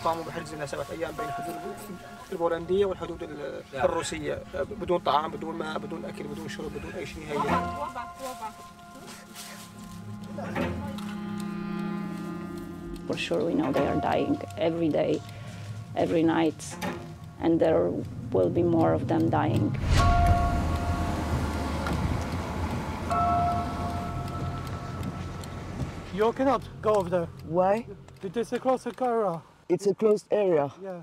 قاموا بحجزنا 7 أيام بين الحدود البولندية والحدود الروسية بدون طعام، بدون ماء، بدون أكل، بدون شرب، بدون أي شيء نهائيا. For sure, we know they are dying every day, every night, and there will be more of them dying. You cannot go over there. Why? It is a closed area. It's a closed area. Yeah.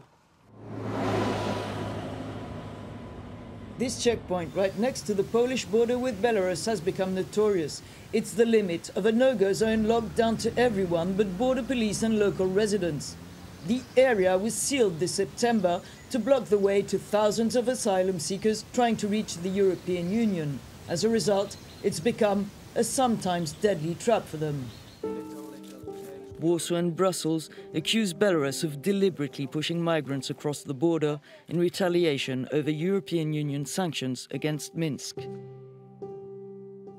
This checkpoint right next to the Polish border with Belarus has become notorious. It's the limit of a no-go zone locked down to everyone but border police and local residents. The area was sealed this September to block the way to thousands of asylum seekers trying to reach the European Union. As a result, it's become a sometimes deadly trap for them. Warsaw and Brussels accuse Belarus of deliberately pushing migrants across the border in retaliation over European Union sanctions against Minsk.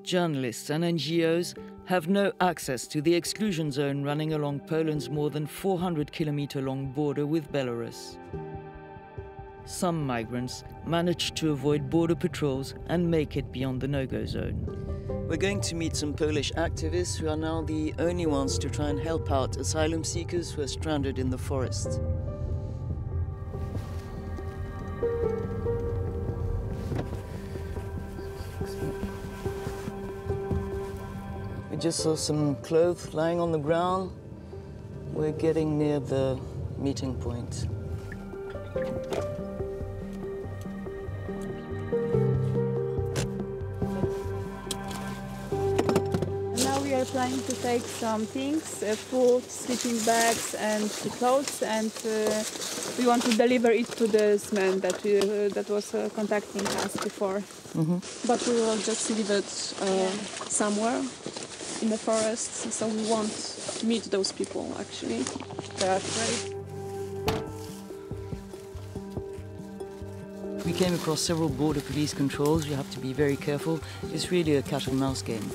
Journalists and NGOs have no access to the exclusion zone running along Poland's more than 400-kilometer-long border with Belarus. Some migrants manage to avoid border patrols and make it beyond the no-go zone. We're going to meet some Polish activists who are now the only ones to try and help out asylum seekers who are stranded in the forest. We just saw some clothes lying on the ground. We're getting near the meeting point. We are planning to take some things, food, sleeping bags and clothes, and we want to deliver it to this man that was contacting us before. Mm-hmm. But we will just leave it somewhere in the forest, so we won't meet those people actually. They are afraid. We came across several border police controls. You have to be very careful. It's really a cat and mouse game.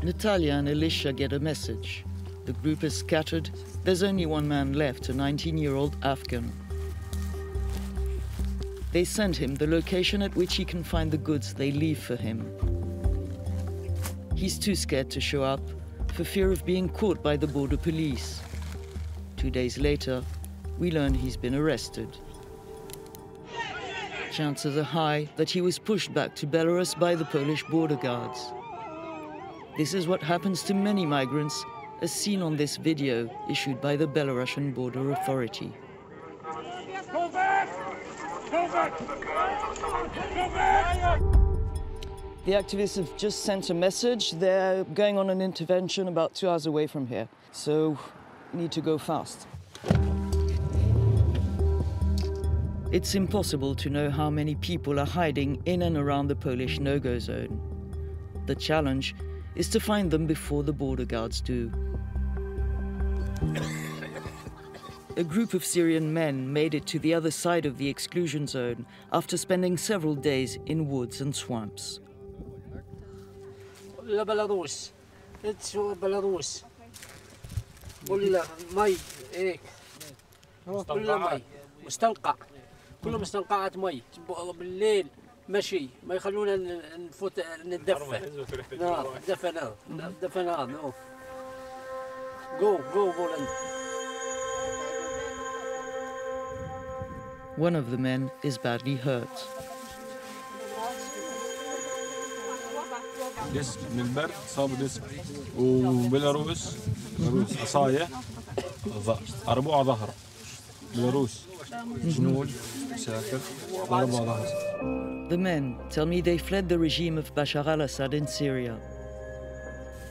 Natalia and Alicia get a message. The group is scattered. There's only one man left, a 19-year-old Afghan. They send him the location at which he can find the goods they leave for him. He's too scared to show up for fear of being caught by the border police. 2 days later, we learn he's been arrested. Chances are high that he was pushed back to Belarus by the Polish border guards. This is what happens to many migrants, as seen on this video issued by the Belarusian Border Authority. Go back! Go back! Go back! The activists have just sent a message. They're going on an intervention about 2 hours away from here, so we need to go fast. It's impossible to know how many people are hiding in and around the Polish no-go zone. The challenge is to find them before the border guards do. A group of Syrian men made it to the other side of the exclusion zone after spending several days in woods and swamps. Belarus. It's Belarus. ولا مي هيك ولا مي مستنقع كله مستنقعات مي بالليل مشي ما يخلونا نفوت نتدفى دفن هذا جو بولند. One of the men is badly hurt. جسم من البرد صاب جسم وبيلاروس عصاية ضربوه على ظهره بيلاروس جنود ساكر ضربوه على ظهره. The men tell me they fled the regime of Bashar al-Assad in Syria.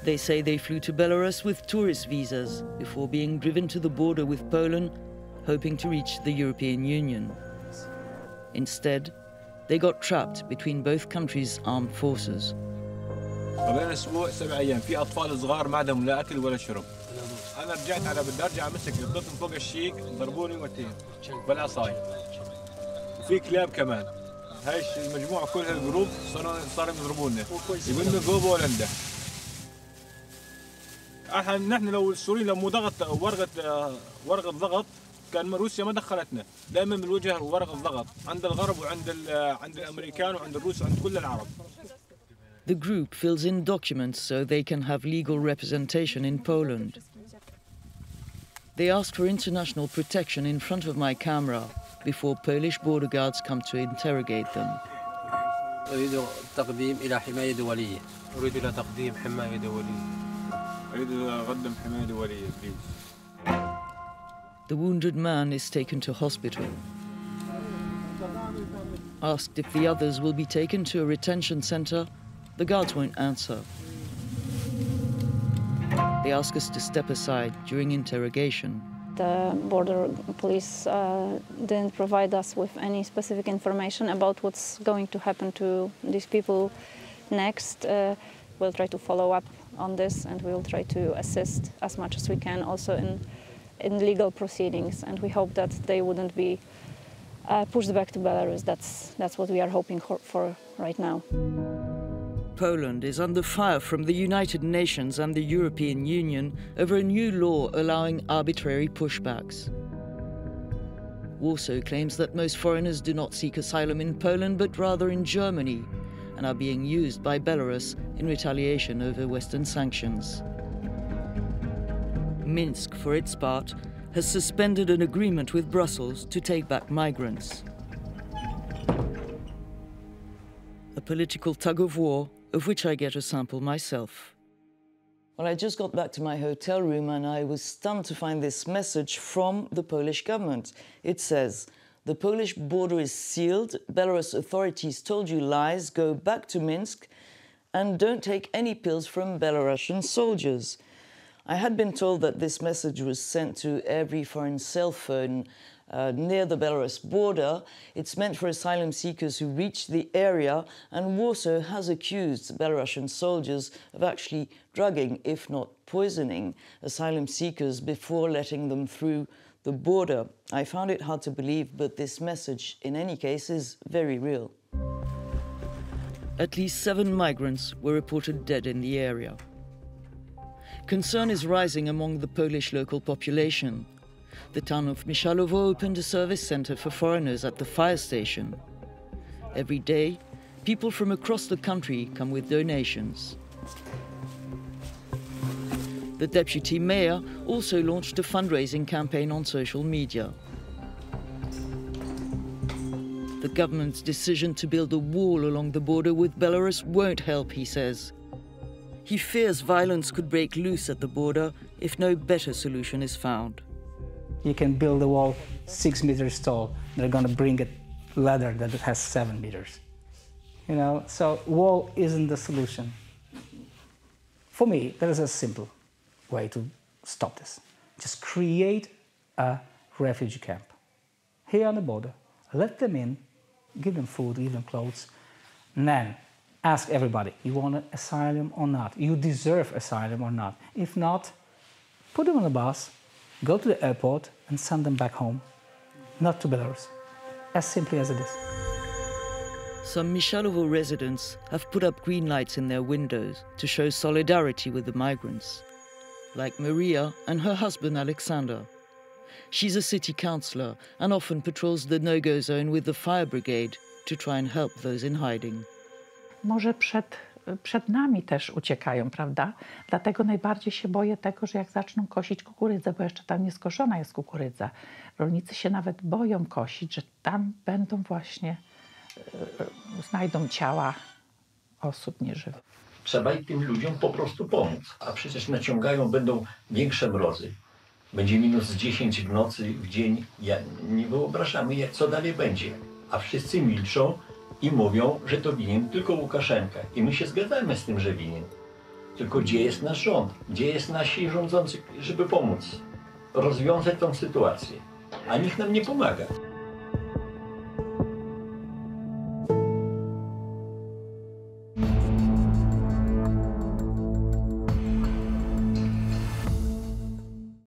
They say they flew to Belarus with tourist visas before being driven to the border with Poland, hoping to reach the European Union. Instead, they got trapped between both countries' armed forces. بين اسبوع 7 ايام في اطفال صغار ما عندهم لا اكل ولا شرب. انا رجعت على بدي ارجع مسك ضربت من فوق الشيك ضربوني وقتين بالعصايه. وفي كلاب كمان هاي المجموعة كلها الجروب صاروا يضربونا يقولوا جو بولندا. نحن لو السوريين لو مو ضغط ورقة ضغط كان روسيا ما دخلتنا. دائما بالوجه ورقة ضغط عند الغرب عند الأمريكان وعند الروس وعند كل العرب. The group fills in documents so they can have legal representation in Poland. They ask for international protection in front of my camera before Polish border guards come to interrogate them. أريد التقديم إلى حماية دولية. أريد إلى تقديم حماية دولية. أريد أقدم حماية دولية please. The wounded man is taken to hospital. Asked if the others will be taken to a retention center, the guards won't answer. They ask us to step aside during interrogation. The border police didn't provide us with any specific information about what's going to happen to these people next. We'll try to follow up on this, and we'll try to assist as much as we can also in legal proceedings, and we hope that they wouldn't be pushed back to Belarus. That's what we are hoping for right now. Poland is under fire from the United Nations and the European Union over a new law allowing arbitrary pushbacks. Warsaw claims that most foreigners do not seek asylum in Poland, but rather in Germany, and are being used by Belarus in retaliation over Western sanctions. Minsk, for its part, has suspended an agreement with Brussels to take back migrants. A political tug-of-war of which I get a sample myself. Well, I just got back to my hotel room and I was stunned to find this message from the Polish government. It says, "The Polish border is sealed. Belarus authorities told you lies. Go back to Minsk and don't take any pills from Belarusian soldiers." I had been told that this message was sent to every foreign cell phone near the Belarus border. It's meant for asylum seekers who reach the area, and Warsaw has accused Belarusian soldiers of actually drugging, if not poisoning, asylum seekers before letting them through the border. I found it hard to believe, but this message, in any case, is very real. At least 7 migrants were reported dead in the area. Concern is rising among the Polish local population. The town of Michalowo opened a service center for foreigners at the fire station. Every day, people from across the country come with donations. The deputy mayor also launched a fundraising campaign on social media. The government's decision to build a wall along the border with Belarus won't help, he says. He fears violence could break loose at the border if no better solution is found. You can build a wall 6 meters tall. They're going to bring a ladder that has 7 meters. You know, so wall isn't the solution. For me, there is a simple way to stop this. Just create a refugee camp here on the border. Let them in, give them food, give them clothes, and then ask everybody, you want an asylum or not? You deserve asylum or not? If not, put them on a bus, go to the airport and send them back home, not to Belarus. As simply as it is. Some Michalowo residents have put up green lights in their windows to show solidarity with the migrants, like Maria and her husband Alexander. She's a city councillor and often patrols the no-go zone with the fire brigade to try and help those in hiding. Może przed nami też uciekają, prawda? Dlatego najbardziej się boję tego, że jak zaczną kosić kukurydzę, bo jeszcze tam nieskoszona jest kukurydza, rolnicy się nawet boją kosić, że tam będą właśnie, znajdą ciała osób nieżywych. Trzeba i tym ludziom po prostu pomóc, a przecież naciągają, będą większe mrozy. Będzie -10 w nocy, w dzień. Ja nie wyobrażamy, co dalej będzie. A wszyscy milczą i mówią, że to winien tylko Łukaszenka. I my się zgadzamy z tym, że winien. Tylko gdzie jest nasz rząd? Gdzie jest nasi rządzący, żeby pomóc rozwiązać tą sytuację? A nikt nam nie pomaga.